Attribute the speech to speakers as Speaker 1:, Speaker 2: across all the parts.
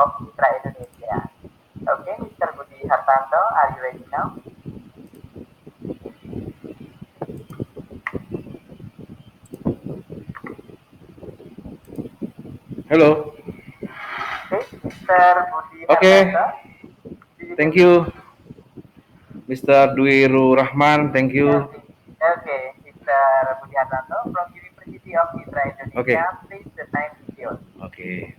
Speaker 1: of Mitra Indonesia. Okay, Mr. Budi Hartanto, are you ready now?
Speaker 2: Hello.
Speaker 1: Okay, Mr. Budi
Speaker 2: Okay.
Speaker 1: Hartanto, do you hear
Speaker 2: Thank
Speaker 1: me?
Speaker 2: you, Mr. Dwiru Rahman. Thank you.
Speaker 1: Okay, okay, Mr. Budi Hartanto from University of Mitra Indonesia,
Speaker 2: Okay.
Speaker 1: please the time is yours.
Speaker 2: Okay.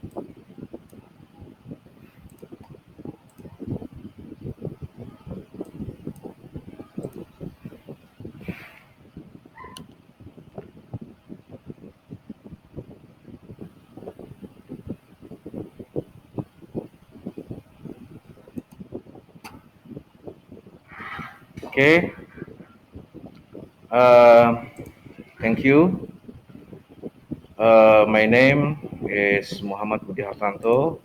Speaker 2: Okay. Uh, Thank you. My name is Muhammad Budi Hartanto.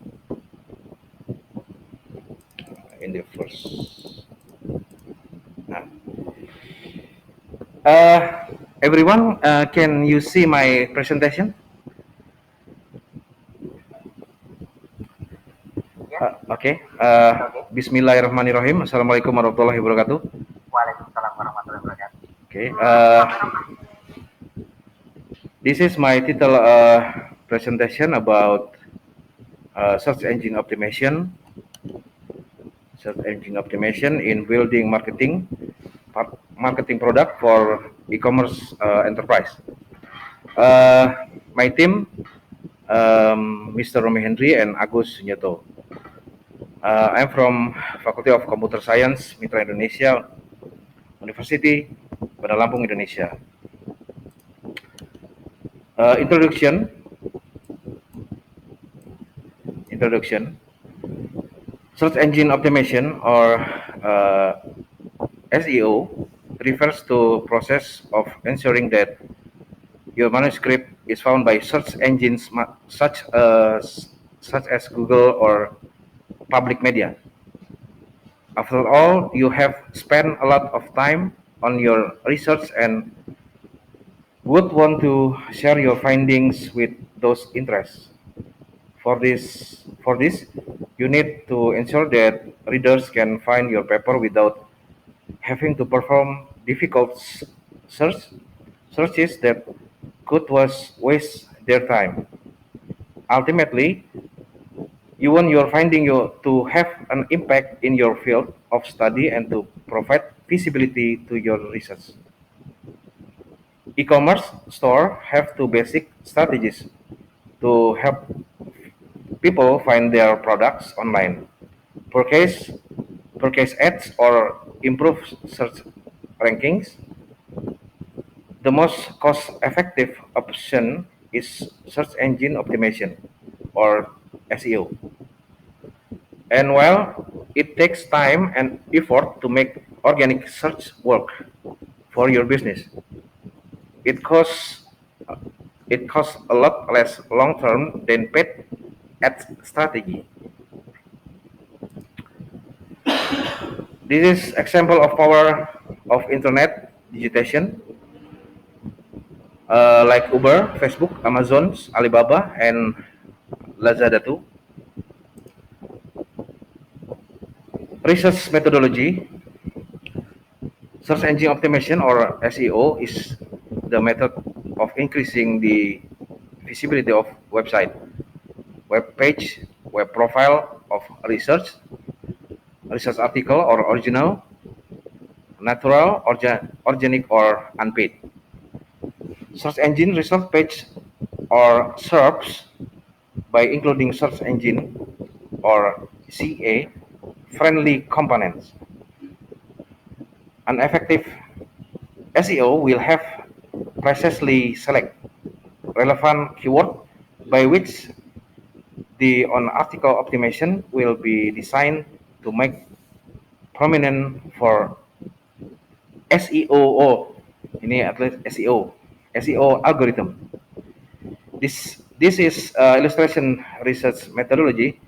Speaker 2: In the first. Uh, Everyone, can you see my presentation?
Speaker 1: Yes,
Speaker 2: Okay.
Speaker 1: okay.
Speaker 2: Bismillahirrahmanirrahim. Assalamualaikum warahmatullahi wabarakatuh.
Speaker 1: Waalaikumsalam warahmatullahi wabarakatuh.
Speaker 2: Okay. This is my title presentation about search engine optimization. Search engine optimization in building marketing product for e-commerce enterprise. My team, Mr. Romi Henry and Agus Nyoto. I'm from Faculty of Computer Science, Mitra Indonesia University, Bandar Lampung, Indonesia. Introduction. Search engine optimization or SEO refers to process of ensuring that your manuscript is found by search engines such as Google or public media. After all, you have spent a lot of time on your research and would want to share your findings with those interests. For this, you need to ensure that readers can find your paper without having to perform difficult search searches that could was waste their time. Ultimately, you want your finding to have an impact in your field of study and to provide visibility to your research. E-commerce store have two basic strategies to help people find their products online. Purchase, purchase ads or improve search rankings. The most cost-effective option is search engine optimization or SEO. And while it takes time and effort to make organic search work for your business, it costs it costs a lot less long term than paid ad strategy. This is example of power of internet digitization, like Uber, Facebook, Amazon, Alibaba, and Lazada too. Research methodology. Search engine optimization or SEO is the method of increasing the visibility of website, web page, web profile of research article or original, natural, organic or unpaid. Search engine result page or SERPs by including search engine or CA friendly components. An effective SEO will have precisely select relevant keyword by which the on article optimization will be designed to make prominent for SEO. Ini adalah SEO algorithm. This is illustration research methodology.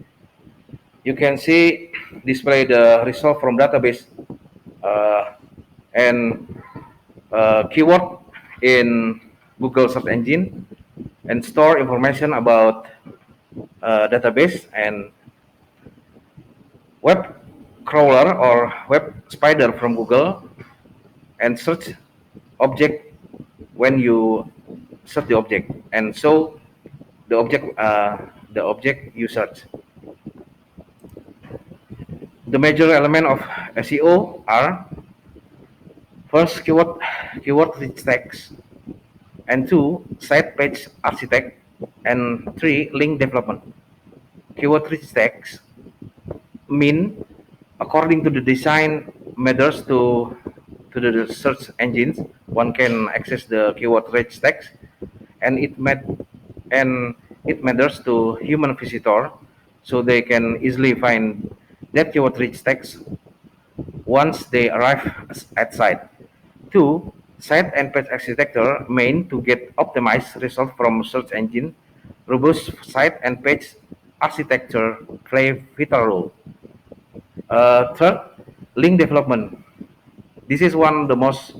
Speaker 2: You can see display the result from database uh, and keyword in Google search engine and store information about database and web crawler or web spider from Google and search object when you search the object and show the object you search. The major element of SEO are first keyword rich text, and two site page architect, and three link development. Keyword rich text mean according to the design methods to the search engines, one can access the keyword rich text, and and it matters to human visitor, so they can easily find that keyword rich text once they arrive at site. Two, site and page architecture mean to get optimized result from search engine. Robust site and page architecture play vital role. Third, link development. This is one of the most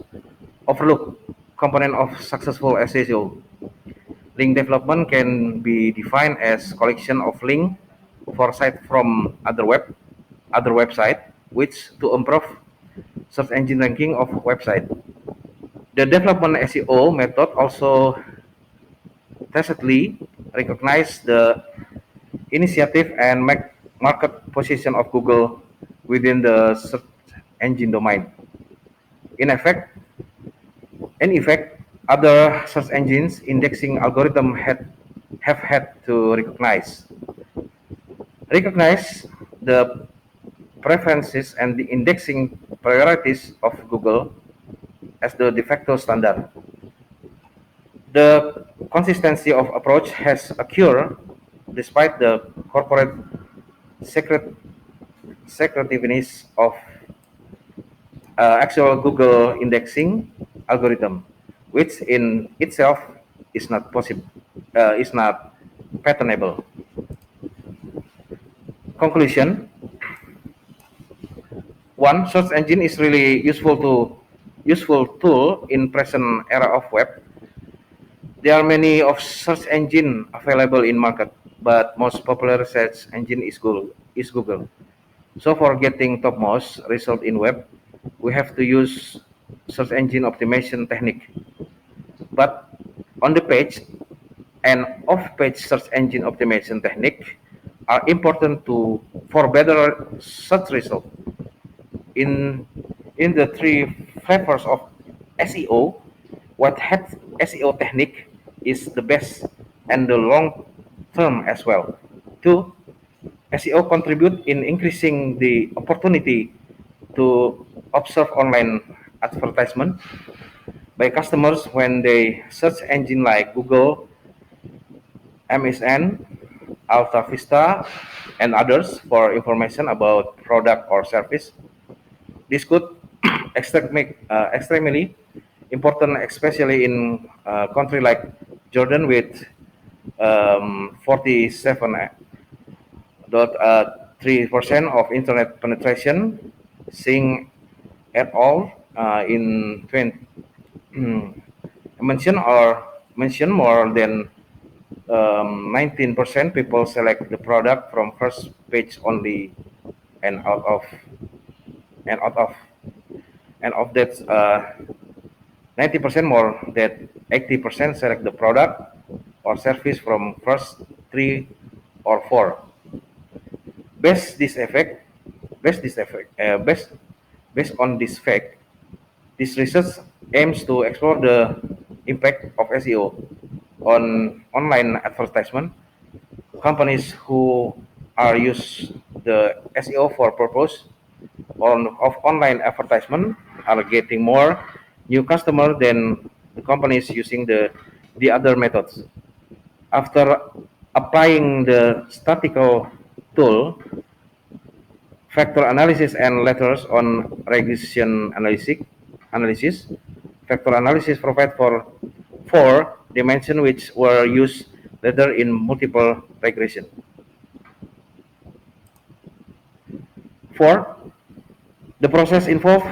Speaker 2: overlooked component of successful SEO. Link development can be defined as collection of links for site from other website, which to improve search engine ranking of website. The development SEO method also tacitly recognize the initiative and market position of Google within the search engine domain. In effect, other search engines indexing algorithm have had to recognize the preferences and the indexing priorities of Google as the de facto standard. The consistency of approach has occurred despite the corporate secretiveness of actual Google indexing algorithm, which in itself is not possible, is not patentable. Conclusion: one, search engine is really useful tool in present era of web. There are many of search engine available in market, but most popular search engine is Google. So for getting topmost result in web, we have to use search engine optimization technique. But on the page and off-page search engine optimization technique are important for better search result. In the three flavors of SEO, what head SEO technique is the best and the long term as well. Two, SEO contribute in increasing the opportunity to observe online advertisement by customers when they search engine like Google, MSN, Alta Vista, and others for information about product or service. This could extremely important, especially in a country like Jordan with 47.3% of internet penetration, seeing at all in 20, mention more than 19% people select the product from first page only, and and out of of that 90% more than 80% select the product or service from first three or four. Based this effect, based this effect, based on this fact, this research aims to explore the impact of SEO on online advertisement. Companies who are use the SEO for purpose of online advertisement are getting more new customer than the companies using the other methods. After applying the statistical tool, factor analysis and letters on regression analysis, factor analysis provide for four dimensions which were used later in multiple regression. Four, the process involves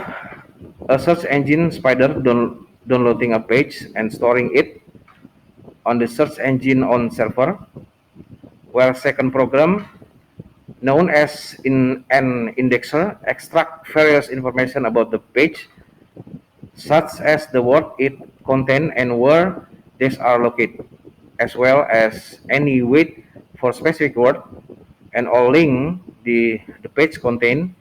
Speaker 2: a search engine spider downloading a page and storing it on the search engine on server, where second program known as an indexer, extract various information about the page, such as the word it contains and where these are located, as well as any weight for specific word, and all link the page contain,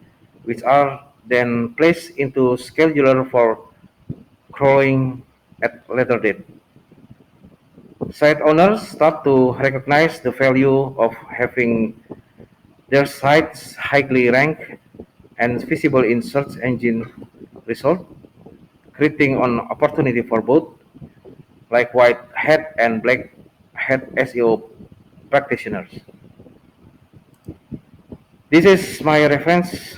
Speaker 2: which are then placed into scheduler for crawling at later date. Site owners start to recognize the value of having their sites highly ranked and visible in search engine results, creating an opportunity for both like white hat and black hat SEO practitioners. This is my reference.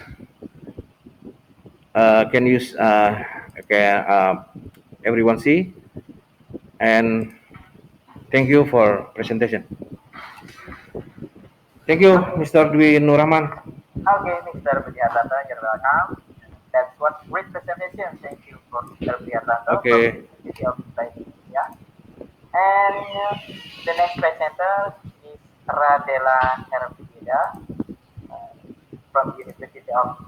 Speaker 2: Can use can everyone see, and thank you for presentation. Thank you,
Speaker 1: Okay,
Speaker 2: Mr. Dwi Nuraman.
Speaker 1: okay, Mr. Budi Hartanto, you're welcome. That's what great presentation. Thank you for Mr. Budi Hartanto from
Speaker 2: Okay,
Speaker 1: University of Indonesia. And the next presenter is Radela Hervida uh, from University of